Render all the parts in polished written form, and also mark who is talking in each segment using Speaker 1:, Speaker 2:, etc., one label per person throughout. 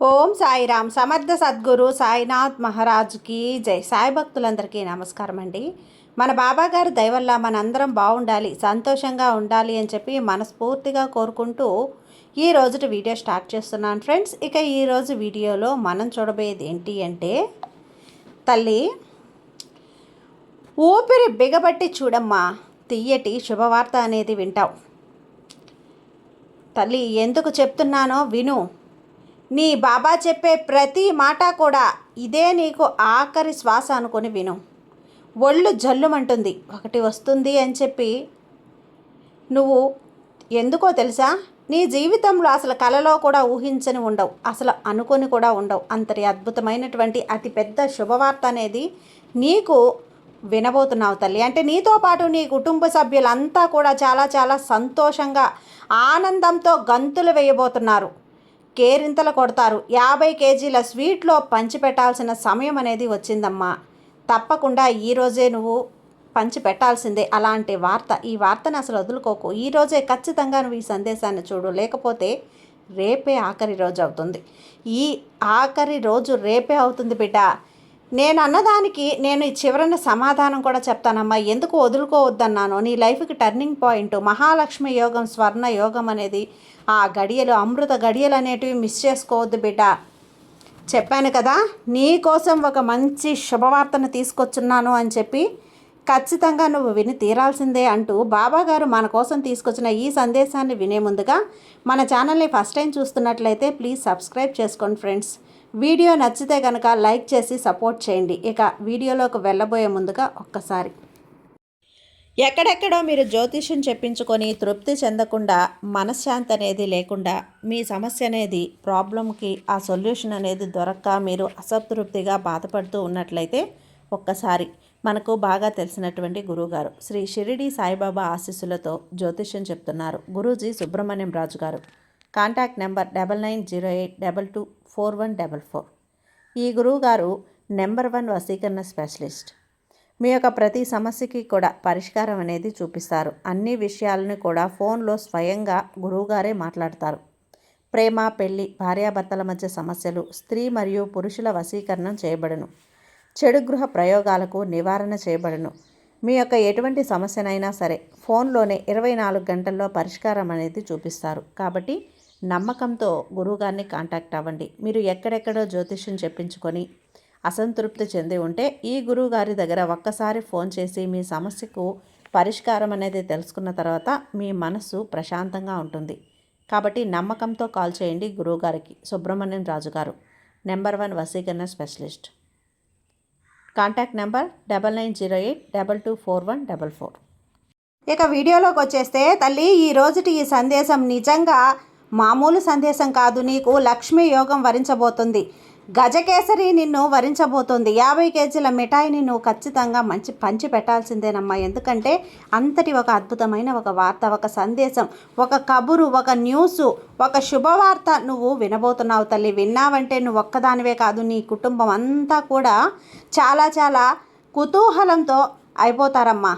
Speaker 1: ఓం సాయిరామ్ సమర్థ సద్గురు సాయినాథ్ మహారాజ్కి జై. సాయి భక్తులందరికీ నమస్కారం అండి. మన బాబా గారి దయ వల్ల మనందరం బాగుండాలి, సంతోషంగా ఉండాలి అని చెప్పి మనస్ఫూర్తిగా కోరుకుంటూ ఈ రోజుటి వీడియో స్టార్ట్ చేస్తున్నాను ఫ్రెండ్స్. ఇక ఈరోజు వీడియోలో మనం చూడబోయేది ఏంటి అంటే, తల్లి ఊపిరి బిగబట్టి చూడమ్మా, తీయటి శుభవార్త అనేది వింటావు. తల్లి ఎందుకు చెప్తున్నానో విను. నీ బాబా చెప్పే ప్రతి మాట కూడా ఇదే నీకు ఆఖరి శ్వాస అనుకొని విను. ఒళ్ళు జల్లుమంటుంది ఒకటి వస్తుంది అని చెప్పి నువ్వు ఎందుకో తెలుసా, నీ జీవితంలో అసలు కలలో కూడా ఊహించని ఉండవు, అసలు అనుకొని కూడా ఉండవు. అంతటి అద్భుతమైనటువంటి అతిపెద్ద శుభవార్త అనేది నీకు వినబోతున్నావు తల్లి. అంటే నీతో పాటు నీ కుటుంబ సభ్యులంతా కూడా చాలా చాలా సంతోషంగా ఆనందంతో గంతులు వేయబోతున్నారు, కేరింతలు కొడతారు. 50 కేజీల స్వీట్లో పంచిపెట్టాల్సిన సమయం అనేది వచ్చిందమ్మా. తప్పకుండా ఈరోజే నువ్వు పంచిపెట్టాల్సిందే అలాంటి వార్త. ఈ వార్తను అసలు వదులుకోకు. ఈరోజే ఖచ్చితంగా నువ్వు ఈ సందేశాన్ని చూడు, లేకపోతే రేపే ఆఖరి రోజు అవుతుంది. ఈ ఆఖరి రోజు రేపే అవుతుంది బిడ్డ. నేను అన్నదానికి నేను ఈ చివరన సమాధానం కూడా చెప్తానమ్మా. ఎందుకు వదులుకోవద్దన్నాను, నీ లైఫ్కి టర్నింగ్ పాయింట్ మహాలక్ష్మి యోగం, స్వర్ణ యోగం అనేది, ఆ గడియలు, అమృత గడియలు అనేటివి మిస్ చేసుకోవద్దు బిడ్డ. చెప్పాను కదా, నీ కోసం ఒక మంచి శుభవార్తను తీసుకొచ్చున్నాను అని చెప్పి ఖచ్చితంగా నువ్వు విని తీరాల్సిందే అంటూ బాబాగారు మన కోసం తీసుకొచ్చిన ఈ సందేశాన్ని వినే ముందుగా మన ఛానల్ని ఫస్ట్ టైం చూస్తున్నట్లయితే ప్లీజ్ సబ్స్క్రైబ్ చేసుకోండి ఫ్రెండ్స్. వీడియో నచ్చితే కనుక లైక్ చేసి సపోర్ట్ చేయండి. ఇక వీడియోలోకి వెళ్ళబోయే ముందుగా ఒక్కసారి, ఎక్కడెక్కడో మీరు జ్యోతిష్యం చెప్పించుకొని తృప్తి చెందకుండా, మనశ్శాంతి అనేది లేకుండా, మీ సమస్య అనేది ప్రాబ్లంకి ఆ సొల్యూషన్ అనేది దొరక్క మీరు అసంతృప్తిగా బాధపడుతూ ఉన్నట్లయితే ఒక్కసారి మనకు బాగా తెలిసినటువంటి గురువుగారు శ్రీ షిరిడి సాయిబాబా ఆశీస్సులతో జ్యోతిష్యం చెప్తున్నారు గురూజీ సుబ్రహ్మణ్యం రాజు గారు. Contact number 9908224144. ఈ గురువుగారు నెంబర్ 1 వశీకరణ స్పెషలిస్ట్. మీ యొక్క ప్రతి సమస్యకి కూడా పరిష్కారం అనేది చూపిస్తారు. అన్ని విషయాలను కూడా ఫోన్లో స్వయంగా గురువుగారే మాట్లాడతారు. ప్రేమ, పెళ్లి, భార్యాభర్తల మధ్య సమస్యలు, స్త్రీ మరియు పురుషుల వశీకరణం చేయబడును. చెడు గృహ ప్రయోగాలకు నివారణ చేయబడును. మీ యొక్క ఎటువంటి సమస్యనైనా సరే ఫోన్లోనే 24 గంటల్లో పరిష్కారం అనేది చూపిస్తారు. కాబట్టి నమ్మకంతో గురువుగారిని కాంటాక్ట్ అవ్వండి. మీరు ఎక్కడెక్కడో జ్యోతిష్యం చెప్పించుకొని అసంతృప్తి చెంది ఉంటే ఈ గురువుగారి దగ్గర ఒక్కసారి ఫోన్ చేసి మీ సమస్యకు పరిష్కారం అనేది తెలుసుకున్న తర్వాత మీ మనస్సు ప్రశాంతంగా ఉంటుంది. కాబట్టి నమ్మకంతో కాల్ చేయండి గురువుగారికి. సుబ్రహ్మణ్యం రాజు గారు, నెంబర్ 1 వశీకరణ స్పెషలిస్ట్. Contact number 9908224144. ఇక వీడియోలోకి వచ్చేస్తే తల్లి, ఈ రోజుటి ఈ సందేశం నిజంగా మామూలు సందేశం కాదు. నీకు లక్ష్మీ యోగం వరించబోతుంది. గజకేసరి నిన్ను వరించబోతుంది. 50 కేజీల మిఠాయిని నువ్వు ఖచ్చితంగా పంచి పెట్టాల్సిందేనమ్మా. ఎందుకంటే అంతటి ఒక అద్భుతమైన ఒక వార్త, ఒక సందేశం, ఒక కబురు, ఒక న్యూసు, ఒక శుభవార్త నువ్వు వినబోతున్నావు తల్లి. విన్నావంటే నువ్వు ఒక్కదానివే కాదు, నీ కుటుంబం అంతా కూడా చాలా చాలా కుతూహలంతో అయిపోతారమ్మా.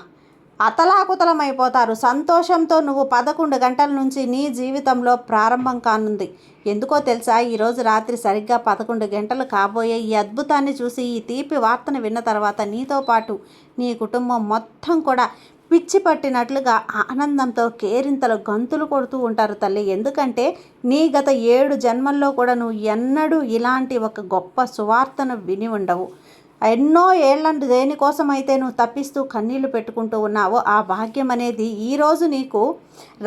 Speaker 1: అతలాకుతలమైపోతారు. సంతోషంతో నువ్వు 11 గంటల నుంచి నీ జీవితంలో ప్రారంభం కానుంది. ఎందుకో తెలుసా, ఈరోజు రాత్రి సరిగ్గా 11 గంటలు కాబోయే ఈ అద్భుతాన్ని చూసి, ఈ తీపి వార్తను విన్న తర్వాత నీతో పాటు నీ కుటుంబం మొత్తం కూడా పిచ్చి పట్టినట్లుగా ఆనందంతో కేరింతలు గంతులు కొడుతూ ఉంటారు తల్లి. ఎందుకంటే నీ గత 7 జన్మల్లో కూడా నువ్వు ఎన్నడూ ఇలాంటి ఒక గొప్ప సువార్తను విని ఉండవు. ఎన్నో ఏళ్ళంటూ దేనికోసమైతే నువ్వు తప్పిస్తూ కన్నీళ్లు పెట్టుకుంటూ ఉన్నావో ఆ భాగ్యం అనేది ఈరోజు నీకు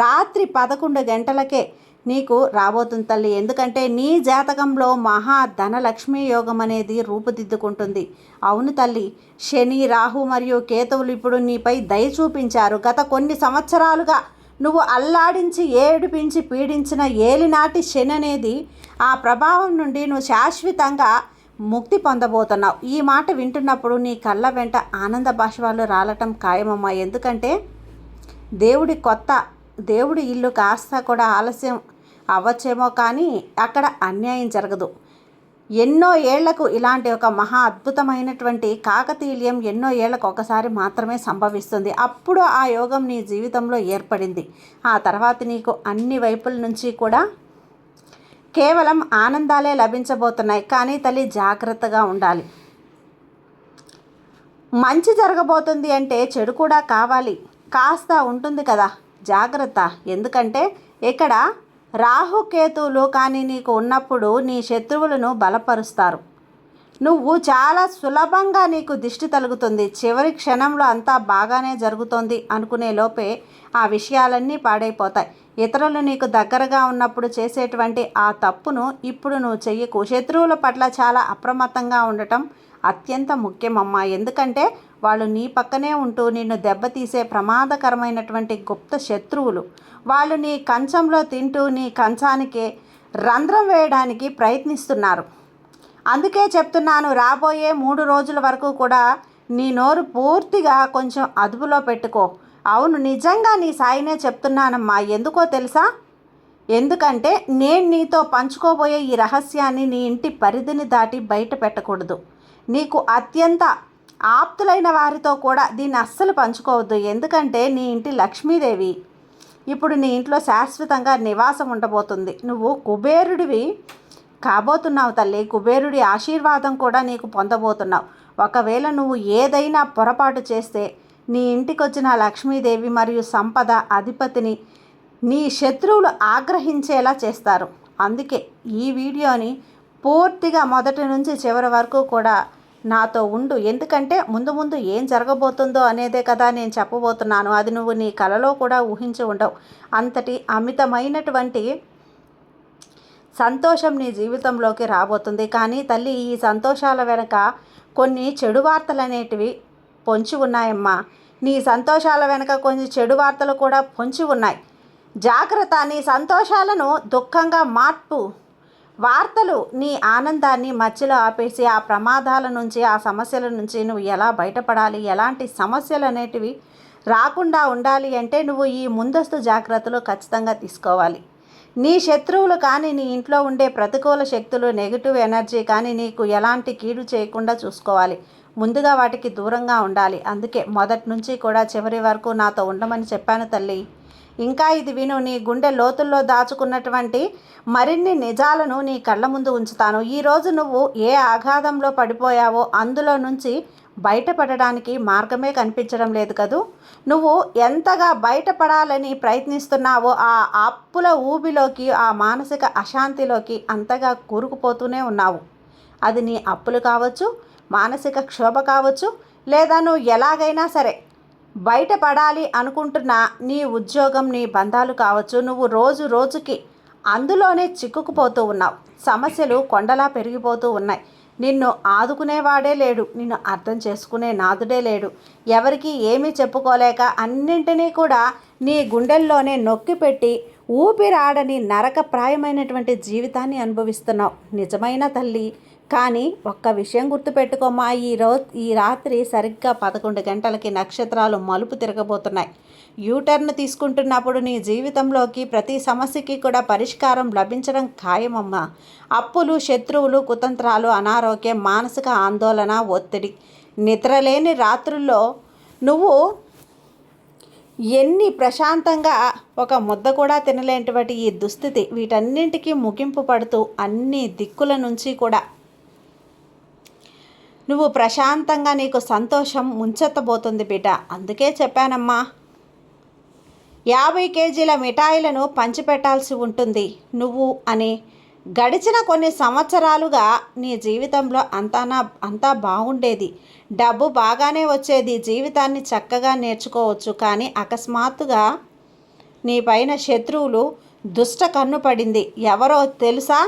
Speaker 1: రాత్రి 11 గంటలకే నీకు రాబోతుంది తల్లి. ఎందుకంటే నీ జాతకంలో మహా ధనలక్ష్మీ యోగం అనేది రూపుదిద్దుకుంటుంది. అవును తల్లి, శని, రాహు మరియు కేతువులు ఇప్పుడు నీపై దయ చూపించారు. గత కొన్ని సంవత్సరాలుగా నువ్వు అల్లాడించి ఏడిపించి పీడించిన ఏలినాటి శని అనేది, ఆ ప్రభావం నుండి నువ్వు శాశ్వతంగా ముక్తి పొందబోతున్నావు. ఈ మాట వింటున్నప్పుడు నీ కళ్ళ వెంట ఆనంద బాష్పాలు రాలటం ఖాయమమ్మా. ఎందుకంటే దేవుడి ఇల్లు కాస్త కూడా ఆలస్యం అవ్వచ్చేమో, కానీ అక్కడ అన్యాయం జరగదు. ఎన్నో ఏళ్లకు ఇలాంటి ఒక మహా అద్భుతమైనటువంటి కాకతీల్యం ఎన్నో ఏళ్లకు ఒకసారి మాత్రమే సంభవిస్తుంది. అప్పుడు ఆ యోగం నీ జీవితంలో ఏర్పడింది. ఆ తర్వాత నీకు అన్ని వైపుల నుంచి కూడా కేవలం ఆనందాలే లభించబోతున్నాయి. కానీ తల్లి జాగ్రత్తగా ఉండాలి. మంచి జరగబోతుంది అంటే చెడు కూడా కావాలి, కాస్త ఉంటుంది కదా, జాగ్రత్త. ఎందుకంటే ఇక్కడ రాహుకేతువులు కానీ నీకు ఉన్నప్పుడు నీ శత్రువులను బలపరుస్తారు. నువ్వు చాలా సులభంగా నీకు దిష్టి తలుగుతుంది. చివరి క్షణంలో అంతా బాగానే జరుగుతోంది అనుకునే లోపే ఆ విషయాలన్నీ పాడైపోతాయి. ఇతరులు నీకు దగ్గరగా ఉన్నప్పుడు చేసేటువంటి ఆ తప్పును ఇప్పుడు నువ్వు చెయ్యకు. శత్రువుల పట్ల చాలా అప్రమత్తంగా ఉండటం అత్యంత ముఖ్యమమ్మా. ఎందుకంటే వాళ్ళు నీ పక్కనే ఉంటూ నిన్ను దెబ్బతీసే ప్రమాదకరమైనటువంటి గుప్త శత్రువులు. వాళ్ళు నీ కంచంలో తింటూ నీ కంచానికే రంధ్రం వేయడానికి ప్రయత్నిస్తున్నారు. అందుకే చెప్తున్నాను, రాబోయే 3 రోజుల వరకు కూడా నీ నోరు పూర్తిగా కొంచెం అదుపులో పెట్టుకో. అవును, నిజంగా నీ సాయినే చెప్తున్నానమ్మా. ఎందుకో తెలుసా? ఎందుకంటే నేను నీతో పంచుకోబోయే ఈ రహస్యాన్ని నీ ఇంటి పరిధిని దాటి బయట పెట్టకూడదు. నీకు అత్యంత ఆప్తులైన వారితో కూడా దీన్ని అస్సలు పంచుకోవద్దు. ఎందుకంటే నీ ఇంటి లక్ష్మీదేవి ఇప్పుడు నీ ఇంట్లో శాశ్వతంగా నివాసం ఉండబోతుంది. నువ్వు కుబేరుడివి కాబోతున్నావు తల్లి. కుబేరుడి ఆశీర్వాదం కూడా నీకు పొందబోతున్నావు. ఒకవేళ నువ్వు ఏదైనా పొరపాటు చేస్తే నీ ఇంటికి వచ్చిన లక్ష్మీదేవి మరియు సంపద అధిపతిని నీ శత్రువులు ఆగ్రహించేలా చేస్తారు. అందుకే ఈ వీడియోని పూర్తిగా మొదటి నుంచి చివరి వరకు కూడా నాతో ఉండు. ఎందుకంటే ముందు ముందు ఏం జరగబోతుందో అనేదే కదా నేను చెప్పబోతున్నాను. అది నువ్వు నీ కలలో కూడా ఊహించి ఉండవు. అంతటి అమితమైనటువంటి సంతోషం నీ జీవితంలోకి రాబోతుంది. కానీ తల్లి, ఈ సంతోషాల వెనుక కొన్ని చెడు వార్తలు అనేటివి పొంచి ఉన్నాయమ్మా. నీ సంతోషాల వెనుక కొన్ని చెడు వార్తలు కూడా పొంచి ఉన్నాయి. జాగ్రత్త. నీ సంతోషాలను దుఃఖంగా మార్పు వార్తలు నీ ఆనందాన్ని మధ్యలో ఆపేసి ఆ ప్రమాదాల నుంచి, ఆ సమస్యల నుంచి నువ్వు ఎలా బయటపడాలి, ఎలాంటి సమస్యలు అనేటివి రాకుండా ఉండాలి అంటే నువ్వు ఈ ముందస్తు జాగ్రత్తలు ఖచ్చితంగా తీసుకోవాలి. నీ శత్రువులు కానీ, నీ ఇంట్లో ఉండే ప్రతికూల శక్తులు, నెగిటివ్ ఎనర్జీ కానీ నీకు ఎలాంటి కీడు చేయకుండా చూసుకోవాలి. ముందుగా వాటికి దూరంగా ఉండాలి. అందుకే మొదటి నుంచి కూడా చివరి వరకు నాతో ఉండమని చెప్పాను తల్లి. ఇంకా ఇది విను. నీ గుండె లోతుల్లో దాచుకున్నటువంటి మరిన్ని నిజాలను నీ కళ్ళ ముందు ఉంచుతాను. ఈరోజు నువ్వు ఏ ఆఘాతంలో పడిపోయావో అందులో నుంచి బయటపడడానికి మార్గమే కనిపించడం లేదు కదూ. నువ్వు ఎంతగా బయటపడాలని ప్రయత్నిస్తున్నావో ఆ అప్పుల ఊబిలోకి, ఆ మానసిక అశాంతిలోకి అంతగా కూరుకుపోతూనే ఉన్నావు. అది నీ అప్పులు కావచ్చు, మానసిక క్షోభ కావచ్చు, లేదా నువ్వు ఎలాగైనా సరే బయటపడాలి అనుకుంటున్న నీ ఉద్యోగం, నీ బంధాలు కావచ్చు. నువ్వు రోజు రోజుకి అందులోనే చిక్కుకుపోతూ ఉన్నావు. సమస్యలు కొండలా పెరిగిపోతూ ఉన్నాయి. నిన్ను ఆదుకునేవాడే లేడు, నిన్ను అర్థం చేసుకునే నాదుడే లేడు. ఎవరికి ఏమీ చెప్పుకోలేక అన్నింటినీ కూడా నీ గుండెల్లోనే నొక్కిపెట్టి ఊపిరాడని నరకప్రాయమైనటువంటి జీవితాన్ని అనుభవిస్తున్నావు. నిజమైన తల్లి. కానీ ఒక్క విషయం గుర్తుపెట్టుకోమ్మా, ఈ రాత్రి సరిగ్గా 11 గంటలకి నక్షత్రాలు మలుపు తిరగబోతున్నాయి. యూటర్న్ తీసుకుంటున్నప్పుడు నీ జీవితంలోకి ప్రతి సమస్యకి కూడా పరిష్కారం లభించడం ఖాయమమ్మా. అప్పులు, శత్రువులు, కుతంత్రాలు, అనారోగ్యం, మానసిక ఆందోళన, ఒత్తిడి, నిద్రలేని రాత్రుల్లో నువ్వు ఎన్ని ప్రశాంతంగా ఒక ముద్ద కూడా తినలేనటువంటి ఈ దుస్థితి, వీటన్నింటికీ ముగింపు పడుతూ అన్ని దిక్కుల నుంచి కూడా నువ్వు ప్రశాంతంగా నీకు సంతోషం ముంచెత్తబోతుంది బిడ్డ. అందుకే చెప్పానమ్మా, 50 కేజీల మిఠాయిలను పంచిపెట్టాల్సి ఉంటుంది నువ్వు అని. గడిచిన కొన్ని సంవత్సరాలుగా నీ జీవితంలో అంతా బాగుండేది. డబ్బు బాగానే వచ్చేది. జీవితాన్ని చక్కగా నేర్చుకోవచ్చు. కానీ అకస్మాత్తుగా నీ పైన శత్రువులు దుష్ట కన్ను పడింది. ఎవరో తెలుసా?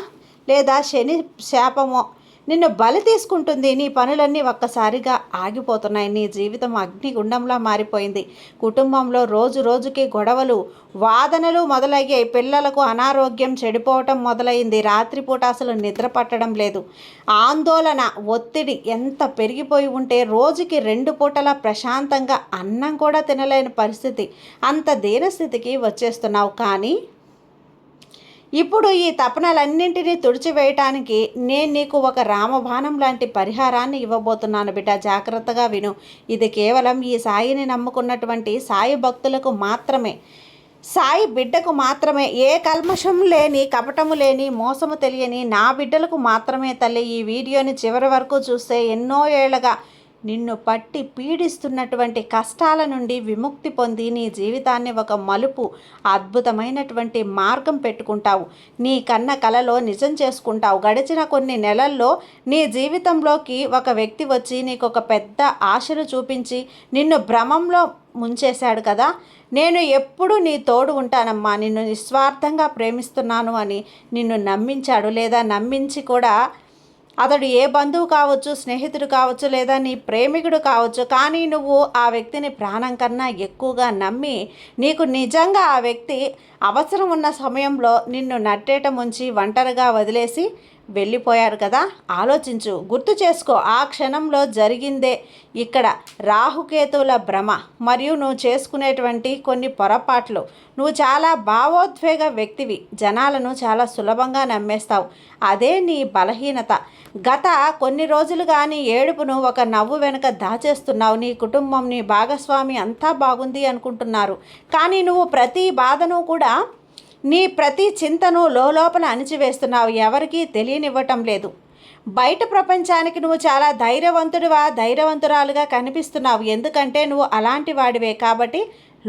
Speaker 1: లేదా శని శాపమో నిన్ను బలి తీసుకుంటుంది. నీ పనులన్నీ ఒక్కసారిగా ఆగిపోతున్నాయి. నీ జీవితం అగ్నిగుండంలా మారిపోయింది. కుటుంబంలో రోజు రోజుకి గొడవలు, వాదనలు మొదలయ్యాయి. పిల్లలకు అనారోగ్యం, చెడిపోవటం మొదలైంది. రాత్రిపూట అసలు నిద్ర పట్టడం లేదు. ఆందోళన, ఒత్తిడి ఎంత పెరిగిపోయి ఉంటే రోజుకి 2 పూటలా ప్రశాంతంగా అన్నం కూడా తినలేని పరిస్థితి. అంత దీనస్థితికి వచ్చేస్తున్నావు. కానీ ఇప్పుడు ఈ తపనలన్నింటినీ తుడిచివేయటానికి నేను నీకు ఒక రామబాణం లాంటి పరిహారాన్ని ఇవ్వబోతున్నాను బిడ్డ. జాగ్రత్తగా విను. ఇది కేవలం ఈ సాయిని నమ్ముకున్నటువంటి సాయి భక్తులకు మాత్రమే. సాయి బిడ్డకు మాత్రమే, ఏ కల్మషం లేని, కపటము లేని, మోసము తెలియని నా బిడ్డలకు మాత్రమే తల్లి. ఈ వీడియోని చివరి వరకు చూస్తే ఎన్నో ఏళ్ళగా నిన్ను పట్టి పీడిస్తున్నటువంటి కష్టాల నుండి విముక్తి పొంది నీ జీవితాన్ని ఒక మలుపు, అద్భుతమైనటువంటి మార్గం పెట్టుకుంటావు. నీ కన్న కలలో నిజం చేసుకుంటావు. గడిచిన కొన్ని నెలల్లో నీ జీవితంలోకి ఒక వ్యక్తి వచ్చి నీకు ఒక పెద్ద ఆశను చూపించి నిన్ను భ్రమంలో ముంచేశాడు కదా. నేను ఎప్పుడూ నీ తోడు ఉంటానమ్మా, నిన్ను నిస్వార్థంగా ప్రేమిస్తున్నాను అని నిన్ను నమ్మించాడు. లేదా నమ్మించి కూడా అతడు ఏ బంధువు కావచ్చు, స్నేహితుడు కావచ్చు, లేదా నీ ప్రేమికుడు కావచ్చు, కానీ నువ్వు ఆ వ్యక్తిని ప్రాణం కన్నా ఎక్కువగా నమ్మి నీకు నిజంగా ఆ వ్యక్తి అవసరం ఉన్న సమయంలో నిన్ను నట్టేట ముంచి ఒంటరిగా వదిలేసి వెళ్ళిపోయారు కదా. ఆలోచించు, గుర్తు చేసుకో. ఆ క్షణంలో జరిగిందే ఇక్కడ రాహుకేతువుల భ్రమ మరియు నువ్వు చేసుకునేటువంటి కొన్ని పొరపాట్లు. నువ్వు చాలా భావోద్వేగ వ్యక్తివి, జనాలను చాలా సులభంగా నమ్మేస్తావు. అదే నీ బలహీనత. గత కొన్ని రోజులుగా నీ ఏడుపును ఒక నవ్వు వెనుక దాచేస్తున్నావు. నీ కుటుంబం, నీ భాగస్వామి అంతా బాగుంది అనుకుంటున్నారు, కానీ నువ్వు ప్రతి బాధను కూడా, నీ ప్రతి చింతను లోపల అణిచివేస్తున్నావు. ఎవరికీ తెలియనివ్వటం లేదు. బయట ప్రపంచానికి నువ్వు చాలా ధైర్యవంతురాలుగా కనిపిస్తున్నావు. ఎందుకంటే నువ్వు అలాంటి వాడివే కాబట్టి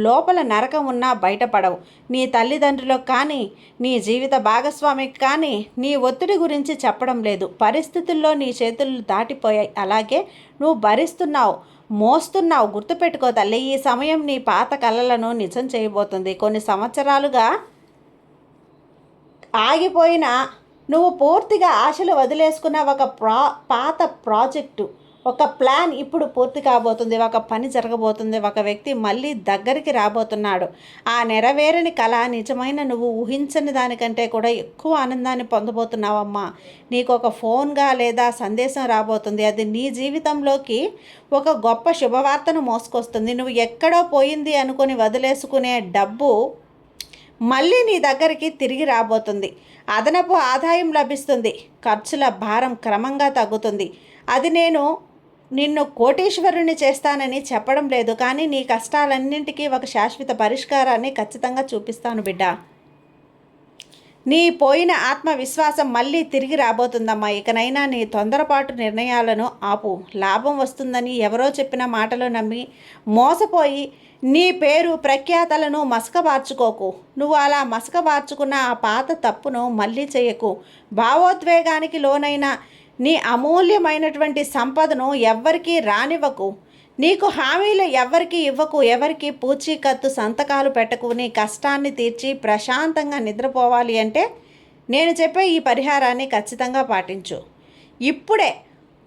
Speaker 1: లోపల నరకం ఉన్నా బయటపడవు. నీ తల్లిదండ్రులకు కానీ, నీ జీవిత భాగస్వామికి కానీ నీ ఒత్తిడి గురించి చెప్పడం లేదు. పరిస్థితుల్లో నీ చేతులు దాటిపోయాయి. అలాగే నువ్వు భరిస్తున్నావు, మోస్తున్నావు. గుర్తుపెట్టుకో తల్లి, ఈ సమయం నీ పాత కలలను నిజం చేయబోతుంది. కొన్ని సంవత్సరాలుగా ఆగిపోయిన, నువ్వు పూర్తిగా ఆశలు వదిలేసుకున్న ఒక పాత ప్రాజెక్టు, ఒక ప్లాన్ ఇప్పుడు పూర్తి కాబోతుంది. ఒక పని జరగబోతుంది. ఒక వ్యక్తి మళ్ళీ దగ్గరికి రాబోతున్నాడు. ఆ నెరవేరని కళ నిజమైన నువ్వు ఊహించని దానికంటే కూడా ఎక్కువ ఆనందాన్ని పొందబోతున్నావమ్మా. నీకు ఒక ఫోన్గా లేదా సందేశం రాబోతుంది. అది నీ జీవితంలోకి ఒక గొప్ప శుభవార్తను మోసుకొస్తుంది. నువ్వు ఎక్కడో పోయింది అనుకుని వదిలేసుకునే డబ్బు మళ్ళీ నీ దగ్గరికి తిరిగి రాబోతుంది. అదనపు ఆదాయం లభిస్తుంది. ఖర్చుల భారం క్రమంగా తగ్గుతుంది. అది నేను నిన్ను కోటీశ్వరుని చేస్తానని చెప్పడం లేదు, కానీ నీ కష్టాలన్నింటికీ ఒక శాశ్వత పరిష్కారాన్ని ఖచ్చితంగా చూపిస్తాను బిడ్డ. నీ పోయిన ఆత్మవిశ్వాసం మళ్ళీ తిరిగి రాబోతుందమ్మా. ఇకనైనా నీ తొందరపాటు నిర్ణయాలను ఆపు. లాభం వస్తుందని ఎవరో చెప్పిన మాటలు నమ్మి మోసపోయి నీ పేరు ప్రఖ్యాతలను మసకబార్చుకోకు. నువ్వు అలా మసకబార్చుకున్న ఆ పాత తప్పును మళ్ళీ చేయకు. భావోద్వేగానికి లోనైన నీ అమూల్యమైనటువంటి సంపదను ఎవ్వరికీ రానివ్వకు. నీకు హామీలు ఎవ్వరికీ ఇవ్వకు. ఎవరికి పూచీకత్తు సంతకాలు పెట్టకు. నీ కష్టాన్ని తీర్చి ప్రశాంతంగా నిద్రపోవాలి అంటే నేను చెప్పే ఈ పరిహారాన్ని ఖచ్చితంగా పాటించు. ఇప్పుడే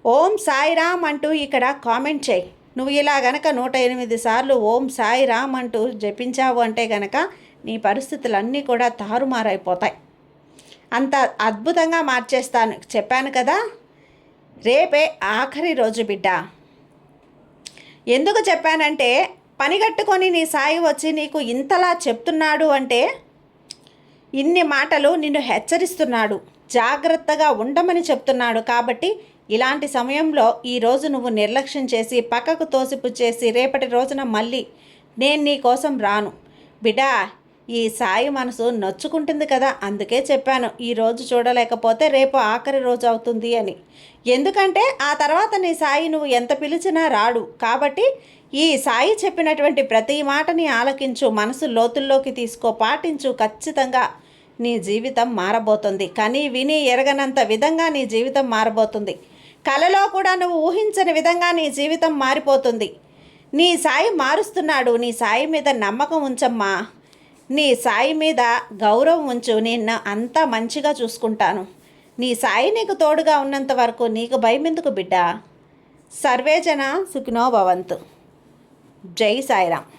Speaker 1: ఓం సాయిరామ్ అంటూ ఇక్కడ కామెంట్ చేయి. నువ్వు ఇలా గనక 108 సార్లు ఓం సాయిరామ్ అంటూ జపించావు అంటే గనక నీ పరిస్థితులన్నీ కూడా తారుమారైపోతాయి. అంత అద్భుతంగా మార్చేస్తాను. చెప్పాను కదా, రేపే ఆఖరి రోజు బిడ్డ. ఎందుకు చెప్పానంటే, పనిగట్టుకొని నీ సాయి వచ్చి నీకు ఇంతలా చెప్తున్నాడు అంటే, ఇన్ని మాటలు నిన్ను హెచ్చరిస్తున్నాడు, జాగ్రత్తగా ఉండమని చెప్తున్నాడు. కాబట్టి ఇలాంటి సమయంలో ఈరోజు నువ్వు నిర్లక్ష్యం చేసి పక్కకు తోసిపుచ్చేసి రేపటి రోజున మళ్ళీ నేను నీ కోసం రాను బిడ్డా. ఈ సాయి మనసు నొచ్చుకుంటుంది కదా, అందుకే చెప్పాను ఈరోజు చూడలేకపోతే రేపు ఆఖరి రోజు అవుతుంది అని. ఎందుకంటే ఆ తర్వాత నీ సాయి నువ్వు ఎంత పిలిచినా రాడు. కాబట్టి ఈ సాయి చెప్పినటువంటి ప్రతి మాటని ఆలకించు, మనసు లోతుల్లోకి తీసుకో, పాటించు. ఖచ్చితంగా నీ జీవితం మారబోతుంది. కానీ విని ఎరగనంత విధంగా నీ జీవితం మారబోతుంది. కలలో కూడా నువ్వు ఊహించని విధంగా నీ జీవితం మారిపోతుంది. నీ సాయి మారుస్తున్నాడు. నీ సాయి మీద నమ్మకం ఉంచమ్మా. నీ సాయి మీద గౌరవం ఉంచు. నిన్ను అంతా మంచిగా చూసుకుంటాను. నీ సాయి నీకు తోడుగా ఉన్నంత వరకు నీకు భయం ఎందుకు బిడ్డ. సర్వేజన సుఖినో భవంతు. జై సాయిరామ్.